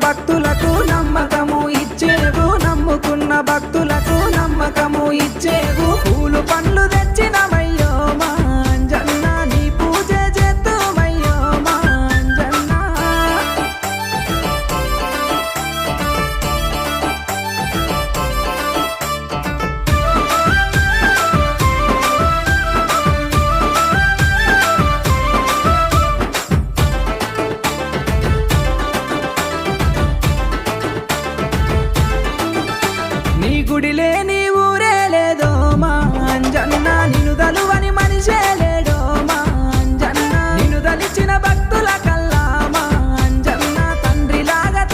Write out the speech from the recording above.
భక్తులకు నమ్మకము ఇచ్చేవు, నమ్ముకున్న భక్తులకు నమ్మకము ఇచ్చేవు. పూలు పండ్లు తెచ్చినమయ్యో మా అంజన్న, నీ పూజ చేద్దుమయ్యో మా అంజన్న. నీ గుడి లేని ఊరే లేదో మా అంజన్న, నిన్ను